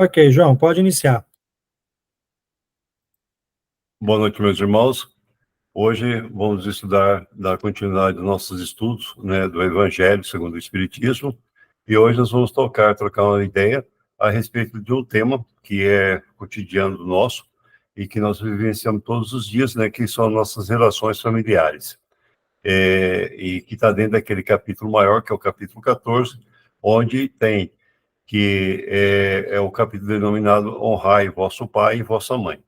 Ok, João, pode iniciar. Boa noite, meus irmãos. Hoje vamos dar continuidade aos nossos estudos, né, do Evangelho segundo o Espiritismo. E hoje nós vamos trocar uma ideia a respeito de um tema que é cotidiano nosso e que nós vivenciamos todos os dias, né, que são nossas relações familiares. E que está dentro daquele capítulo maior, que é o capítulo 14, onde tem que é o capítulo denominado Honrai vosso pai e vossa mãe.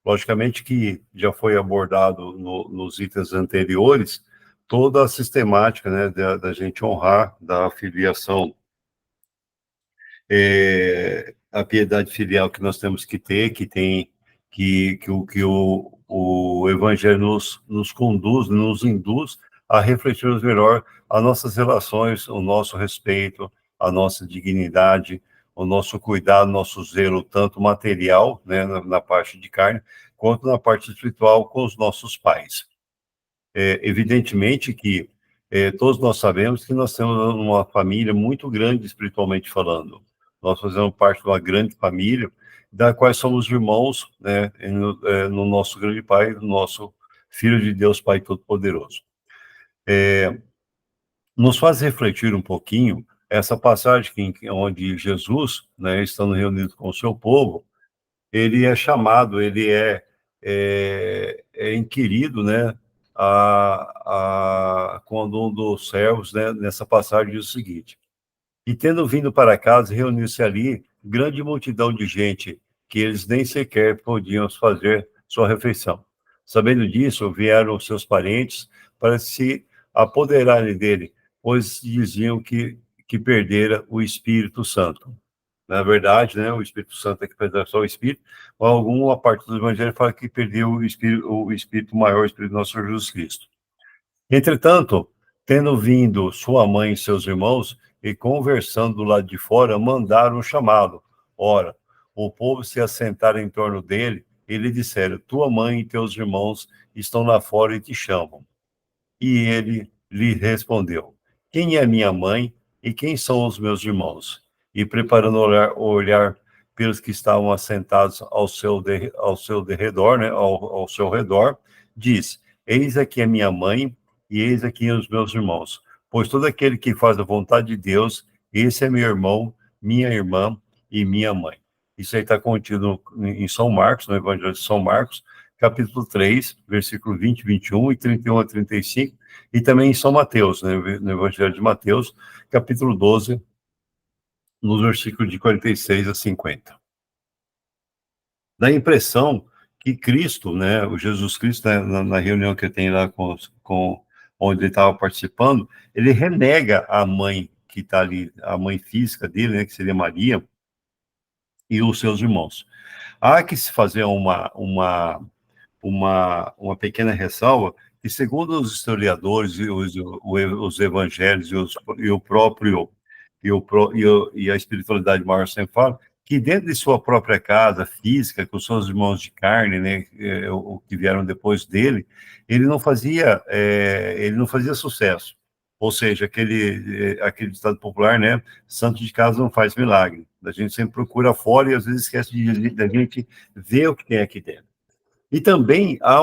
Logicamente que já foi abordado nos itens anteriores toda a sistemática, né, da gente honrar, da filiação, a piedade filial que nós temos que ter, que o Evangelho nos conduz, nos induz a refletirmos melhor as nossas relações, o nosso respeito, a nossa dignidade, o nosso cuidado, nosso zelo, tanto material, né, na parte de carne, quanto na parte espiritual com os nossos pais. Evidentemente que todos nós sabemos que nós temos uma família muito grande espiritualmente falando. Nós fazemos parte de uma grande família, da qual somos irmãos, né, no nosso grande Pai, no nosso Filho de Deus, Pai Todo-Poderoso. Nos faz refletir um pouquinho essa passagem onde Jesus, né, estando reunido com o seu povo, ele é chamado, ele é inquirido, né, quando um dos servos, né, nessa passagem diz o seguinte: e tendo vindo para casa, reuniu-se ali grande multidão de gente, que eles nem sequer podiam fazer sua refeição. Sabendo disso, vieram os seus parentes para se apoderarem dele, pois diziam que perdera o Espírito Santo. Na verdade, né, o Espírito Santo é que perdeu só o Espírito, ou alguma parte do Evangelho fala que perdeu o Espírito maior, o Espírito do nosso Senhor Jesus Cristo. Entretanto, tendo vindo sua mãe e seus irmãos, e conversando do lado de fora, mandaram chamá-lo. Ora, o povo se assentaram em torno dele, e lhe disseram: tua mãe e teus irmãos estão lá fora e te chamam. E ele lhe respondeu: quem é minha mãe e quem são os meus irmãos? E preparando o olhar pelos que estavam assentados ao seu redor, né, ao seu redor, diz: eis aqui a minha mãe e eis aqui os meus irmãos. Pois todo aquele que faz a vontade de Deus, esse é meu irmão, minha irmã e minha mãe. Isso aí está contido em São Marcos, no Evangelho de São Marcos, capítulo 3, versículo 20, 21 e 31 a 35, e também em São Mateus, né, no Evangelho de Mateus, capítulo 12, nos versículos de 46 a 50. Dá a impressão que Cristo, né, o Jesus Cristo, né, na reunião que tem lá onde ele estava participando, ele renega a mãe que está ali, a mãe física dele, né, que seria Maria, e os seus irmãos. Há que se fazer uma pequena ressalva, que segundo os historiadores e os evangelhos e a espiritualidade maior sempre falam, que dentro de sua própria casa física, com seus irmãos de carne, né, o que vieram depois dele, ele não fazia sucesso. Ou seja, aquele ditado popular, né, santo de casa não faz milagre. A gente sempre procura fora e às vezes esquece da gente ver o que tem aqui dentro. E também há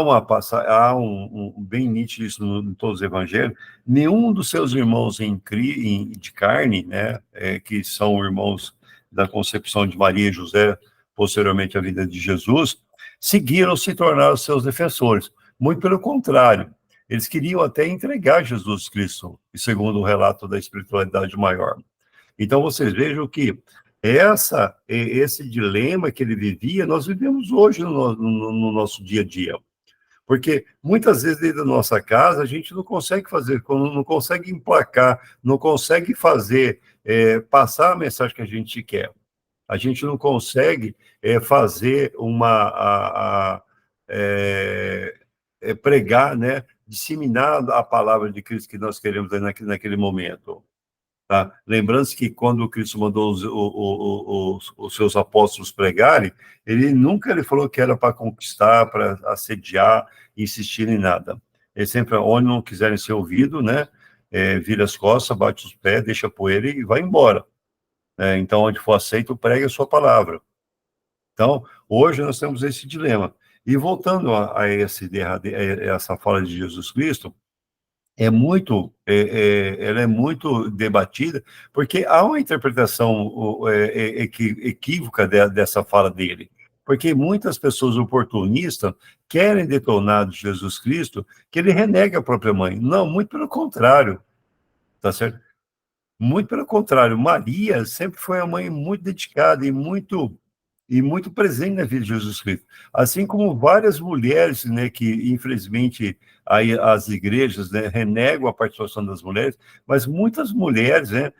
um bem nítido isso em todos os evangelhos, nenhum dos seus irmãos de carne, né, que são irmãos da concepção de Maria e José, posteriormente à vida de Jesus, seguiram se tornar os seus defensores. Muito pelo contrário, eles queriam até entregar Jesus Cristo, segundo o relato da espiritualidade maior. Então, vocês vejam que esse dilema que ele vivia, nós vivemos hoje no nosso dia a dia. Porque muitas vezes dentro da nossa casa a gente não consegue fazer, não consegue emplacar, não consegue fazer, passar a mensagem que a gente quer. A gente não consegue fazer pregar, né, disseminar a palavra de Cristo que nós queremos naquele momento. Tá? Lembrando que quando Cristo mandou os seus apóstolos pregarem, ele nunca falou que era para conquistar, para assediar, insistir em nada. Ele sempre, onde não quiserem ser ouvidos, né, vira as costas, bate os pés, deixa a poeira e vai embora. Então, onde for aceito, pregue a sua palavra. Então, hoje nós temos esse dilema. E voltando a essa fala de Jesus Cristo, ela é muito debatida, porque há uma interpretação equívoca dessa fala dele. Porque muitas pessoas oportunistas querem detonar de Jesus Cristo que ele renega a própria mãe. Não, muito pelo contrário, tá certo? Muito pelo contrário, Maria sempre foi uma mãe muito dedicada e muito presente na vida de Jesus Cristo. Assim como várias mulheres, né, que infelizmente aí as igrejas, né, renegam a participação das mulheres, mas muitas mulheres, né,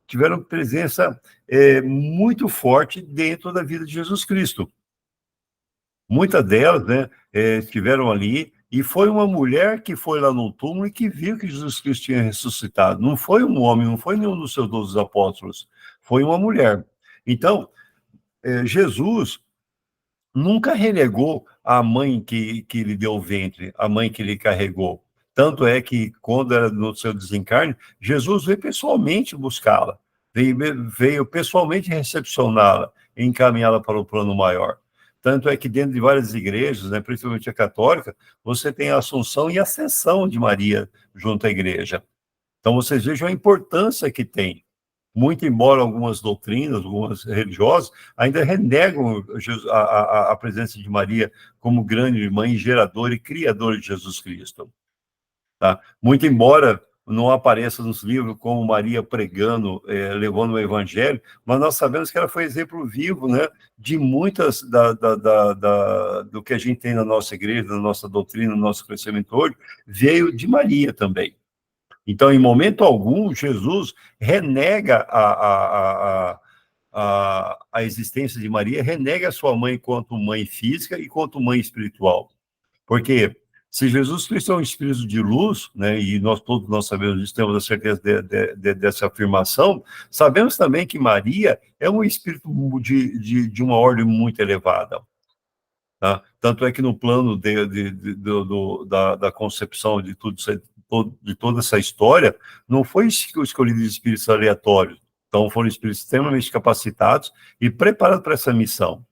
tiveram presença muito forte dentro da vida de Jesus Cristo. Muitas delas, né, estiveram ali, e foi uma mulher que foi lá no túmulo e que viu que Jesus Cristo tinha ressuscitado. Não foi um homem, não foi nenhum dos seus 12 apóstolos, foi uma mulher. Então, Jesus nunca renegou a mãe que lhe deu o ventre, a mãe que lhe carregou. Tanto é que, quando era no seu desencarne, Jesus veio pessoalmente buscá-la, veio pessoalmente recepcioná-la, encaminhá-la para o plano maior. Tanto é que, dentro de várias igrejas, né, principalmente a católica, você tem a Assunção e a Ascensão de Maria junto à igreja. Então, vocês vejam a importância que tem. Muito embora algumas doutrinas, algumas religiosas, ainda renegam a presença de Maria como grande mãe geradora e criadora de Jesus Cristo. Tá? Muito embora não apareça nos livros como Maria pregando, levando o evangelho, mas nós sabemos que ela foi exemplo vivo, né, de muitas do que a gente tem na nossa igreja, na nossa doutrina, no nosso crescimento hoje, veio de Maria também. Então, em momento algum, Jesus renega a existência de Maria, renega a sua mãe quanto mãe física e quanto mãe espiritual. Porque se Jesus Cristo é um espírito de luz, né, e todos nós sabemos disso, temos a certeza dessa afirmação, sabemos também que Maria é um espírito de uma ordem muito elevada. Tá? Tanto é que no plano da concepção de de toda essa história, não foi escolhido espíritos aleatórios. Então, foram espíritos extremamente capacitados e preparados para essa missão.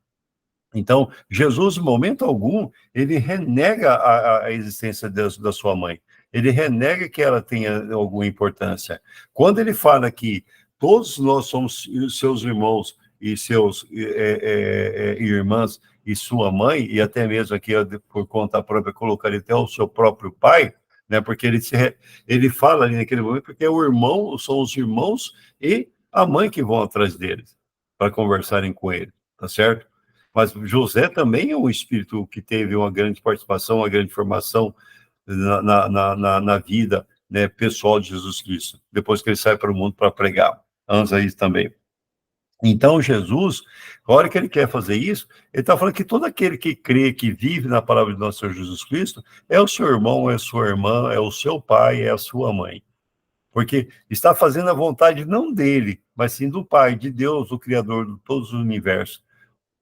Então, Jesus, em momento algum, ele renega a existência da sua mãe. Ele renega que ela tenha alguma importância. Quando ele fala que todos nós somos seus irmãos e seus irmãs e sua mãe, e até mesmo aqui, por conta própria, colocaria até o seu próprio pai, né? Porque ele fala ali naquele momento, porque são os irmãos e a mãe que vão atrás deles, para conversarem com ele, tá certo? Mas José também é um espírito que teve uma grande participação, uma grande formação na vida, né, pessoal de Jesus Cristo, depois que ele sai para o mundo para pregar. Antes aí também. Então, Jesus, a hora que ele quer fazer isso, ele está falando que todo aquele que crê, que vive na palavra de nosso Senhor Jesus Cristo, é o seu irmão, é a sua irmã, é o seu pai, é a sua mãe. Porque está fazendo a vontade não dele, mas sim do Pai, de Deus, o Criador de todos os universos,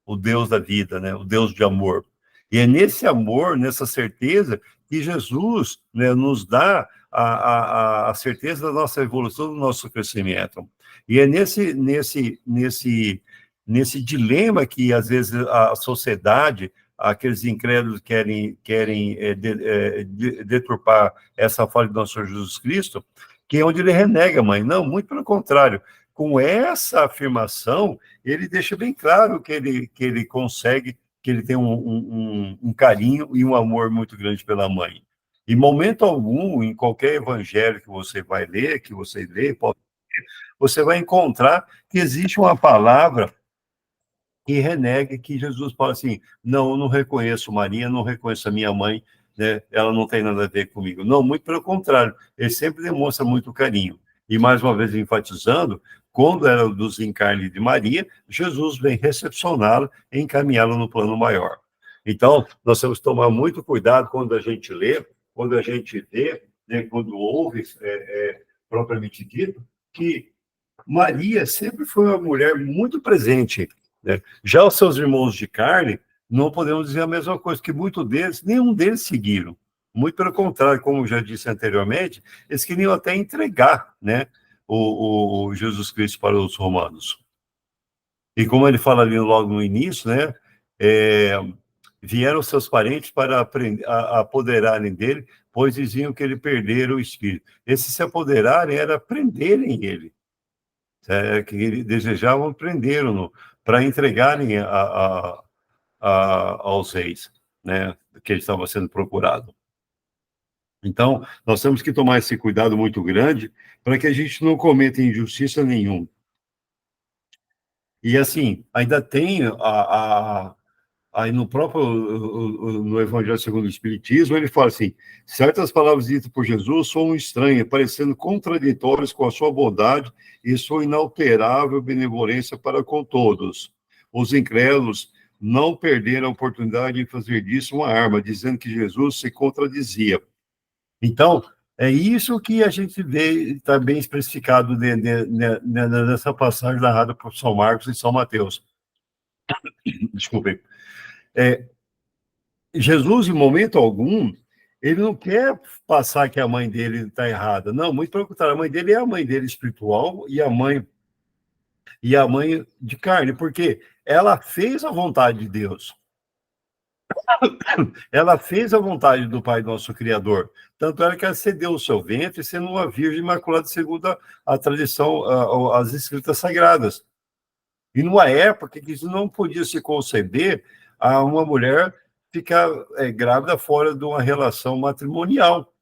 o Deus da vida, né? O Deus de amor. E é nesse amor, nessa certeza, que Jesus, né, nos dá a certeza da nossa evolução, do nosso crescimento. E é nesse dilema que, às vezes, a sociedade, aqueles incrédulos querem deturpar essa fala de nosso Senhor Jesus Cristo, que é onde ele renega a mãe. Não, muito pelo contrário. Com essa afirmação, ele deixa bem claro que ele consegue, que ele tem um carinho e um amor muito grande pela mãe. Em momento algum, em qualquer evangelho que você vai ler, que você lê, você vai encontrar que existe uma palavra que renegue, que Jesus fala assim, não, eu não reconheço Maria, não reconheço a minha mãe, né? Ela não tem nada a ver comigo. Não, muito pelo contrário, ele sempre demonstra muito carinho. E, mais uma vez, enfatizando, quando era dos encarnes de Maria, Jesus vem recepcioná-la e encaminhá-la no plano maior. Então, nós temos que tomar muito cuidado quando a gente lê, quando a gente vê, né, quando ouve, propriamente dito, que Maria sempre foi uma mulher muito presente, né? Já os seus irmãos de carne, não podemos dizer a mesma coisa, que nenhum deles seguiram. Muito pelo contrário, como já disse anteriormente, eles queriam até entregar, né, o Jesus Cristo para os romanos. E como ele fala ali logo no início, né, vieram seus parentes para apoderarem dele, pois diziam que ele perdera o espírito. Esse se apoderarem era prenderem ele, que eles desejavam prendê-lo para entregarem aos reis, né, que ele estava sendo procurado. Então, nós temos que tomar esse cuidado muito grande para que a gente não cometa injustiça nenhuma. E, assim, ainda tem aí no próprio no Evangelho segundo o Espiritismo, ele fala assim, certas palavras ditas por Jesus são estranhas, parecendo contraditórias com a sua bondade e sua inalterável benevolência para com todos. Os incrédulos não perderam a oportunidade de fazer disso uma arma, dizendo que Jesus se contradizia. Então, é isso que a gente vê, está bem especificado nessa passagem narrada por São Marcos e São Mateus. Desculpem. Jesus, em momento algum, ele não quer passar que a mãe dele está errada. Não, muito pelo contrário, a mãe dele é a mãe dele espiritual e a mãe de carne, porque ela fez a vontade de Deus. Ela fez a vontade do Pai nosso Criador. Tanto era que ela cedeu o seu ventre, sendo uma virgem imaculada, segundo a tradição, as escritas sagradas. E numa época que isso não podia se conceber a uma mulher ficar grávida fora de uma relação matrimonial.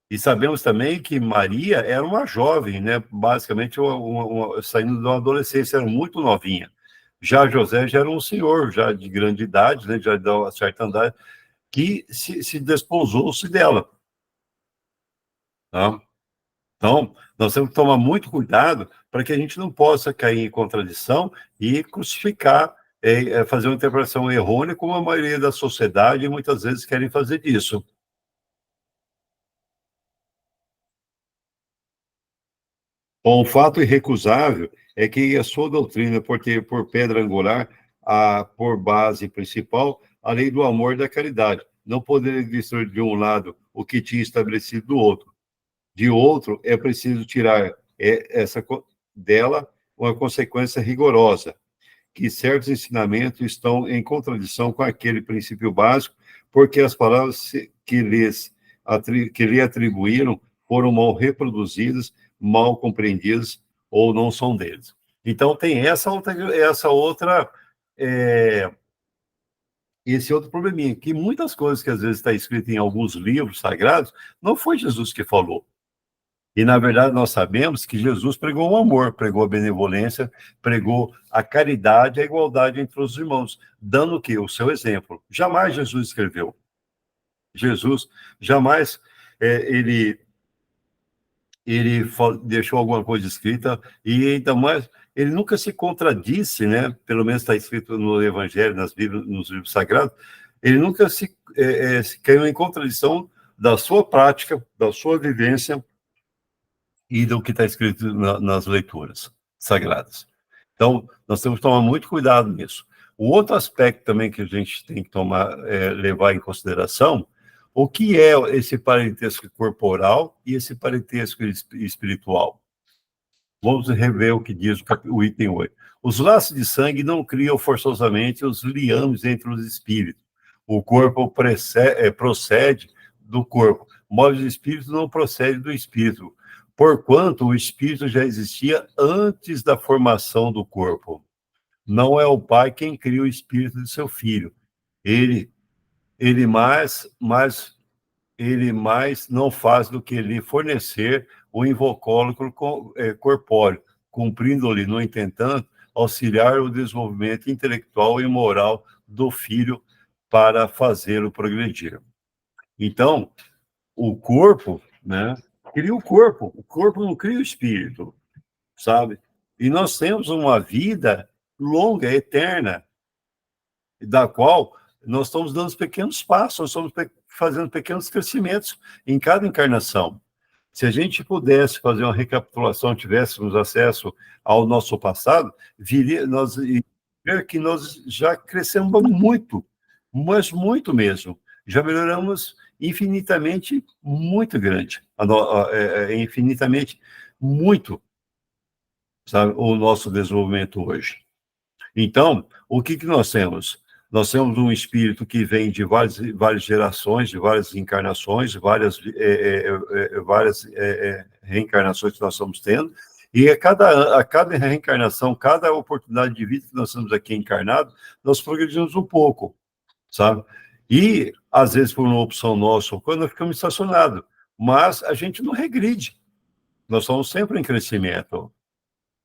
E sabemos também que Maria era uma jovem, né? Basicamente saindo de uma adolescência, era muito novinha. Já José já era um senhor, já de grande idade, né? Já de uma certa idade, que se desposou-se dela. Tá? Então, nós temos que tomar muito cuidado para que a gente não possa cair em contradição e crucificar, fazer uma interpretação errônea, como a maioria da sociedade muitas vezes querem fazer disso. Bom, o fato irrecusável é que a sua doutrina, por ter por pedra angular, por base principal, a lei do amor e da caridade, não poderia destruir de um lado o que tinha estabelecido do outro. De outro, é preciso tirar dela uma consequência rigorosa, que certos ensinamentos estão em contradição com aquele princípio básico, porque as palavras que lhe atribuíram foram mal reproduzidas, mal compreendidas ou não são deles. Então, tem esse outro probleminha, que muitas coisas que às vezes está escrito em alguns livros sagrados, não foi Jesus que falou. E, na verdade, nós sabemos que Jesus pregou o amor, pregou a benevolência, pregou a caridade e a igualdade entre os irmãos, dando o quê? O seu exemplo. Jamais Jesus escreveu. Jesus jamais ele deixou alguma coisa escrita, e ainda mais, ele nunca se contradisse, né? Pelo menos está escrito no Evangelho, nos livros sagrados, ele nunca se caiu em contradição da sua prática, da sua vivência, e do que está escrito nas leituras sagradas. Então, nós temos que tomar muito cuidado nisso. O outro aspecto também que a gente tem que levar em consideração, o que é esse parentesco corporal e esse parentesco espiritual. Vamos rever o que diz o item 8. Os laços de sangue não criam forçosamente os liames entre os espíritos. O corpo procede do corpo, mas o espírito não procede do espírito, porquanto o espírito já existia antes da formação do corpo. Não é o pai quem cria o espírito de seu filho. Ele mais não faz do que lhe fornecer o invocólucro corpóreo, cumprindo-lhe, no entanto, auxiliar o desenvolvimento intelectual e moral do filho para fazê-lo progredir. Então, o corpo, né, cria o corpo não cria o espírito, sabe? E nós temos uma vida longa, eterna, da qual nós estamos dando pequenos passos, nós estamos fazendo pequenos crescimentos em cada encarnação. Se a gente pudesse fazer uma recapitulação, tivéssemos acesso ao nosso passado, nós ver que nós já crescemos muito, mas muito mesmo. Já melhoramos infinitamente muito grande, é infinitamente muito, sabe, o nosso desenvolvimento hoje. Então, o que nós temos? Nós temos um espírito que vem de várias gerações, de várias encarnações, várias reencarnações que nós estamos tendo, e a cada reencarnação, cada oportunidade de vida que nós estamos aqui encarnados, nós progredimos um pouco, sabe? E, às vezes, por uma opção nossa, quando nós ficamos estacionados, mas a gente não regride, nós estamos sempre em crescimento.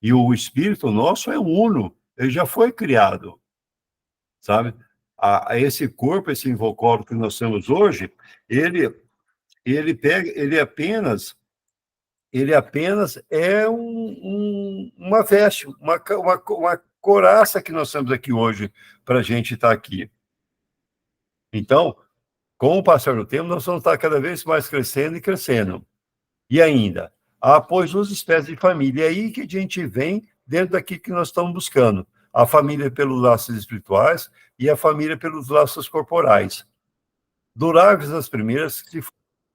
E o espírito nosso é uno, ele já foi criado, sabe? Esse corpo, esse invocólogo que nós temos hoje, ele apenas é uma veste, uma coraça que nós temos aqui hoje para a gente estar aqui. Então, com o passar do tempo, nós vamos estar cada vez mais crescendo e crescendo. E ainda, há, pois, duas espécies de família. É aí que a gente vem dentro daquilo que nós estamos buscando. A família pelos laços espirituais e a família pelos laços corporais. Duráveis as primeiras, que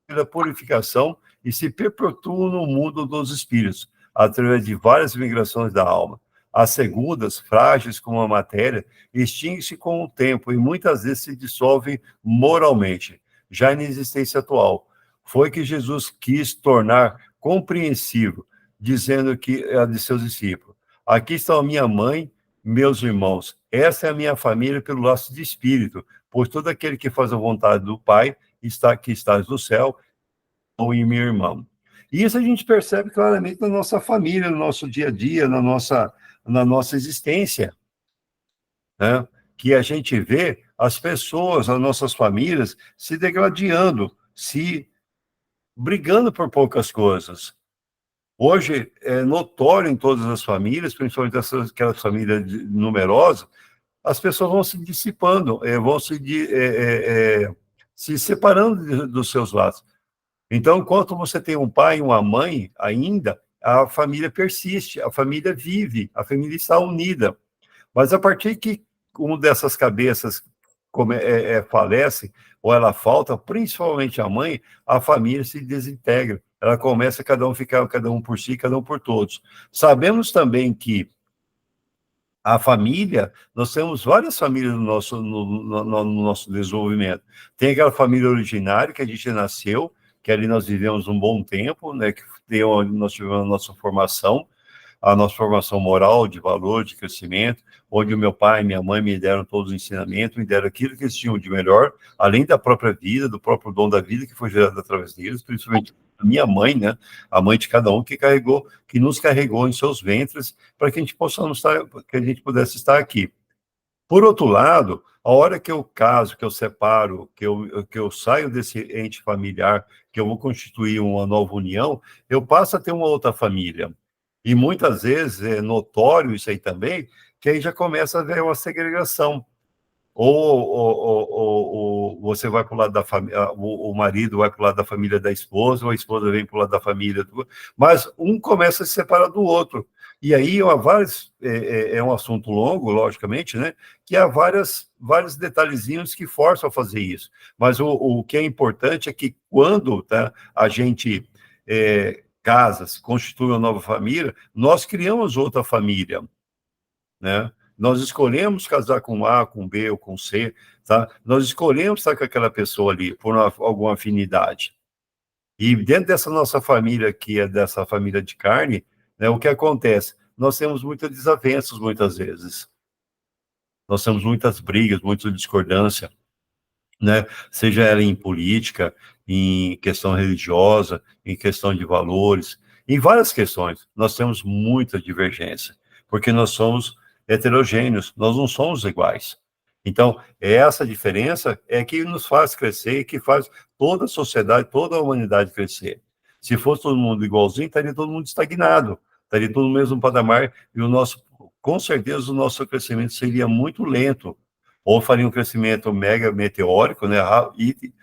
da purificação e se perpetuam no mundo dos espíritos, através de várias migrações da alma. As segundas, frágeis como a matéria, extinguem-se com o tempo e muitas vezes se dissolvem moralmente, já na existência atual. Foi que Jesus quis tornar compreensível, dizendo que a de seus discípulos: aqui está a minha mãe, meus irmãos, essa é a minha família pelo laço de espírito, pois todo aquele que faz a vontade do Pai que estás no céu, ou em minha irmã. E isso a gente percebe claramente na nossa família, no nosso dia a dia, na nossa existência, né? Que a gente vê as pessoas, as nossas famílias, se degradando, se brigando por poucas coisas. Hoje, é notório em todas as famílias, principalmente aquelas famílias numerosas, as pessoas vão se dissipando, vão se separando dos seus lados. Então, enquanto você tem um pai e uma mãe ainda, a família persiste, a família vive, a família está unida. Mas a partir que uma dessas cabeças falece, ou ela falta, principalmente a mãe, a família se desintegra. Ela começa cada um ficar, cada um por si, cada um por todos. Sabemos também que a família, nós temos várias famílias no nosso desenvolvimento. Tem aquela família originária que a gente nasceu, que ali nós vivemos um bom tempo, né, que nós tivemos a nossa formação moral, de valor, de crescimento, onde o meu pai e minha mãe me deram todos os ensinamentos, me deram aquilo que eles tinham de melhor, além da própria vida, do próprio dom da vida que foi gerado através deles, principalmente a minha mãe, né, a mãe de cada um que nos carregou em seus ventres para que a gente que a gente pudesse estar aqui. Por outro lado, a hora que eu caso, que eu separo, que eu saio desse ente familiar, que eu vou constituir uma nova união, eu passo a ter uma outra família. E muitas vezes é notório isso aí também, que aí já começa a haver uma segregação. Ou você vai para o lado da família, o marido vai para o lado da família da esposa, ou a esposa vem para o lado da família mas um começa a se separar do outro. E aí é um assunto longo, logicamente, né? Que há vários detalhezinhos que forçam a fazer isso. Mas o que é importante é que quando, tá, a gente casa, se constitui uma nova família, nós criamos outra família, né? Nós escolhemos casar com A, com B ou com C, tá? Nós escolhemos estar com aquela pessoa ali por alguma afinidade. E dentro dessa nossa família, que é dessa família de carne, né, o que acontece? Nós temos muitas desavenças, muitas vezes. Nós temos muitas brigas, muita discordância, né? Seja ela em política, em questão religiosa, em questão de valores, em várias questões. Nós temos muita divergência, porque nós somos heterogêneos, nós não somos iguais. Então, essa diferença é que nos faz crescer e que faz toda a sociedade, toda a humanidade crescer. Se fosse todo mundo igualzinho, estaria todo mundo estagnado, estaria todo no mesmo patamar e com certeza, o nosso crescimento seria muito lento, ou faria um crescimento mega meteórico, né, e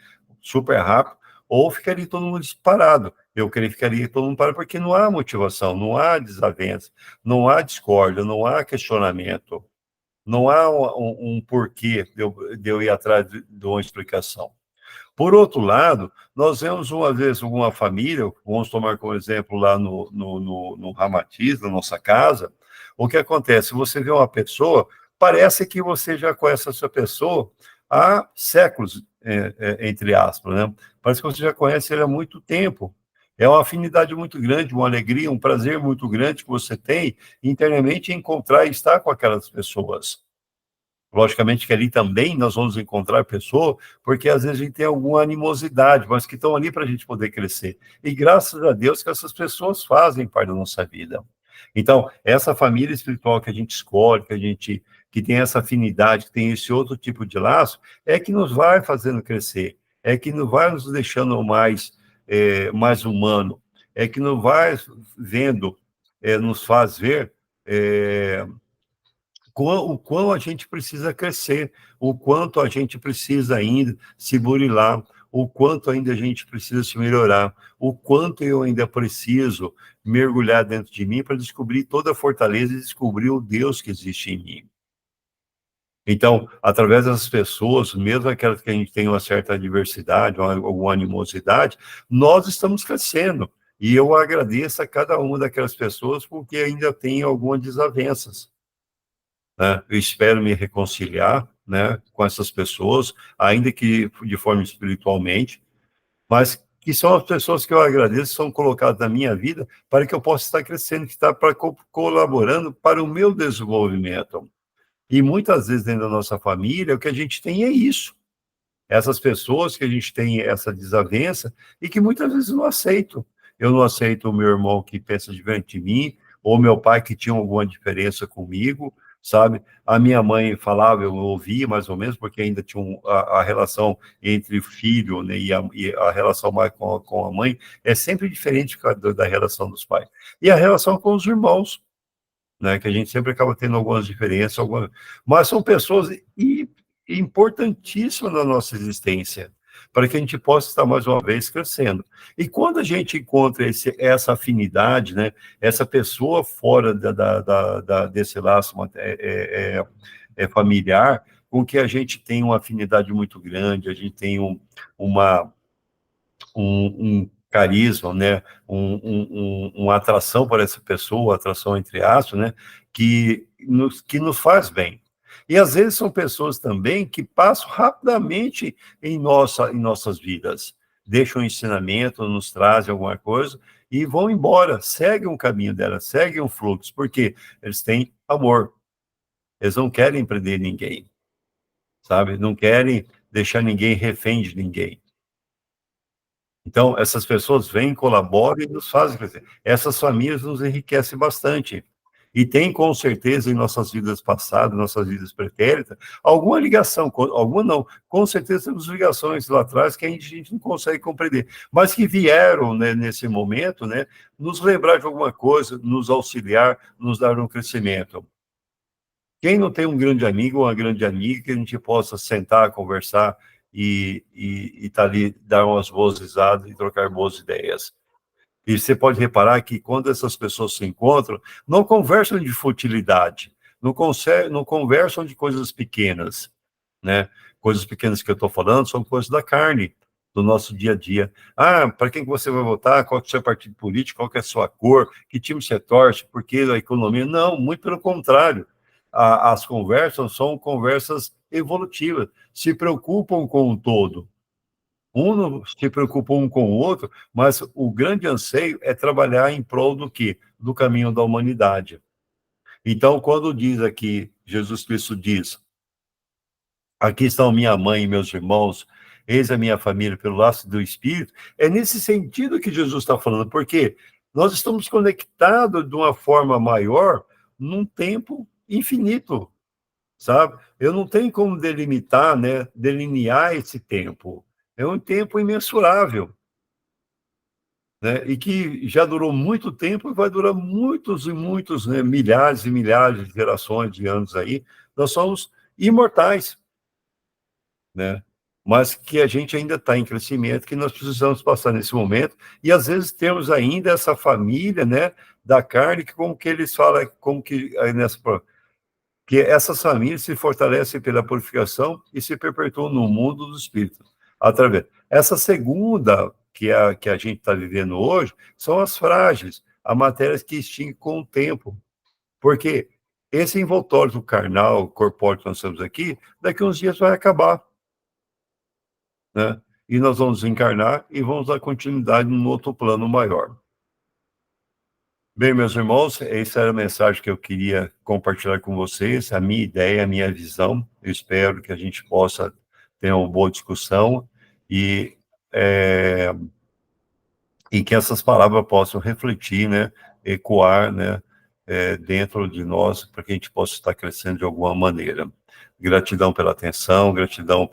super rápido, ou ficaria todo mundo disparado. Eu creio que ficaria todo mundo parado, porque não há motivação, não há desavença, não há discórdia, não há questionamento, não há um porquê de eu ir atrás de uma explicação. Por outro lado, nós vemos, uma vez, uma família, vamos tomar como exemplo lá no Ramatiz, na nossa casa, o que acontece? Você vê uma pessoa, parece que você já conhece essa pessoa há séculos, entre aspas, né? Parece que você já conhece ele há muito tempo. É uma afinidade muito grande, uma alegria, um prazer muito grande que você tem internamente em encontrar e estar com aquelas pessoas. Logicamente que ali também nós vamos encontrar pessoas, porque às vezes a gente tem alguma animosidade, mas que estão ali para a gente poder crescer. E graças a Deus que essas pessoas fazem parte da nossa vida. Então, essa família espiritual que a gente escolhe, que tem essa afinidade, que tem esse outro tipo de laço, é que nos vai fazendo crescer, é que nos vai nos deixando mais humano, é que nos vai vendo, nos faz ver o quão a gente precisa crescer, o quanto a gente precisa ainda se burilar, o quanto ainda a gente precisa se melhorar, o quanto eu ainda preciso mergulhar dentro de mim para descobrir toda a fortaleza e descobrir o Deus que existe em mim. Então, através dessas pessoas, mesmo aquelas que a gente tem uma certa adversidade, alguma animosidade, nós estamos crescendo. E eu agradeço a cada uma daquelas pessoas porque ainda tem algumas desavenças, né? Eu espero me reconciliar, né, com essas pessoas, ainda que de forma espiritualmente, mas que são as pessoas que eu agradeço, são colocadas na minha vida para que eu possa estar crescendo, que está colaborando para o meu desenvolvimento. E muitas vezes dentro da nossa família, o que a gente tem é isso. Essas pessoas que a gente tem essa desavença e que muitas vezes não aceito. Eu não aceito o meu irmão que pensa diferente de mim, ou meu pai que tinha alguma diferença comigo, sabe? A minha mãe falava, eu ouvia mais ou menos, porque ainda tinha a relação entre o filho, né, e a relação mais com a mãe é sempre diferente da relação dos pais. E a relação com os irmãos, né, que a gente sempre acaba tendo algumas diferenças, mas são pessoas importantíssimas na nossa existência, para que a gente possa estar mais uma vez crescendo. E quando a gente encontra essa afinidade, né, essa pessoa fora desse laço familiar, com que a gente tem uma afinidade muito grande, a gente tem uma um carisma, né, uma atração para essa pessoa, atração entre aspas, né, que nos faz bem. E às vezes são pessoas também que passam rapidamente em nossas vidas, deixam um ensinamento, nos trazem alguma coisa e vão embora, seguem o caminho dela, seguem o fluxo, porque eles têm amor, eles não querem prender ninguém, sabe? Não querem deixar ninguém refém de ninguém. Então, essas pessoas vêm, colaboram e nos fazem crescer. Essas famílias nos enriquecem bastante. E tem, com certeza, em nossas vidas passadas, nossas vidas pretéritas, alguma ligação, alguma não, com certeza temos ligações lá atrás que a gente não consegue compreender, mas que vieram, né, nesse momento, né, nos lembrar de alguma coisa, nos auxiliar, nos dar um crescimento. Quem não tem um grande amigo ou uma grande amiga que a gente possa sentar, conversar e tá ali, dar umas boas risadas e trocar boas ideias? E você pode reparar que quando essas pessoas se encontram, não conversam de futilidade, não conversam de coisas pequenas, né? Coisas pequenas que eu estou falando são coisas da carne, do nosso dia a dia. Ah, para quem que você vai votar? Qual que é o seu partido político? Qual que é a sua cor? Que time você torce? Por que a economia? Não, muito pelo contrário. As conversas são conversas evolutivas, se preocupam com o todo. Um não se preocupa um com o outro, mas o grande anseio é trabalhar em prol do quê? Do caminho da humanidade. Então, quando diz aqui, Jesus Cristo diz, aqui estão minha mãe e meus irmãos, eis a minha família pelo laço do Espírito, é nesse sentido que Jesus está falando, porque nós estamos conectados de uma forma maior num tempo infinito, sabe? Eu não tenho como delimitar, né, delinear esse tempo. É um tempo imensurável, né? E que já durou muito tempo e vai durar muitos e muitos, né, milhares e milhares de gerações de anos aí. Nós somos imortais, né? Mas que a gente ainda está em crescimento, que nós precisamos passar nesse momento, e às vezes temos ainda essa família, né, da carne, que como que eles falam, como que que essas famílias se fortalecem pela purificação e se perpetuam no mundo do espírito. através. Essa segunda, que a gente está vivendo hoje, são as frágeis, as matérias que extinguem com o tempo. Porque esse envoltório do carnal, corpóreo que nós temos aqui, daqui a uns dias vai acabar, né? E nós vamos encarnar e vamos dar continuidade num outro plano maior. Bem, meus irmãos, essa era a mensagem que eu queria compartilhar com vocês, a minha ideia, a minha visão. Eu espero que a gente possa ter uma boa discussão e que essas palavras possam refletir, né, ecoar, né, dentro de nós, para que a gente possa estar crescendo de alguma maneira. Gratidão pela atenção, gratidão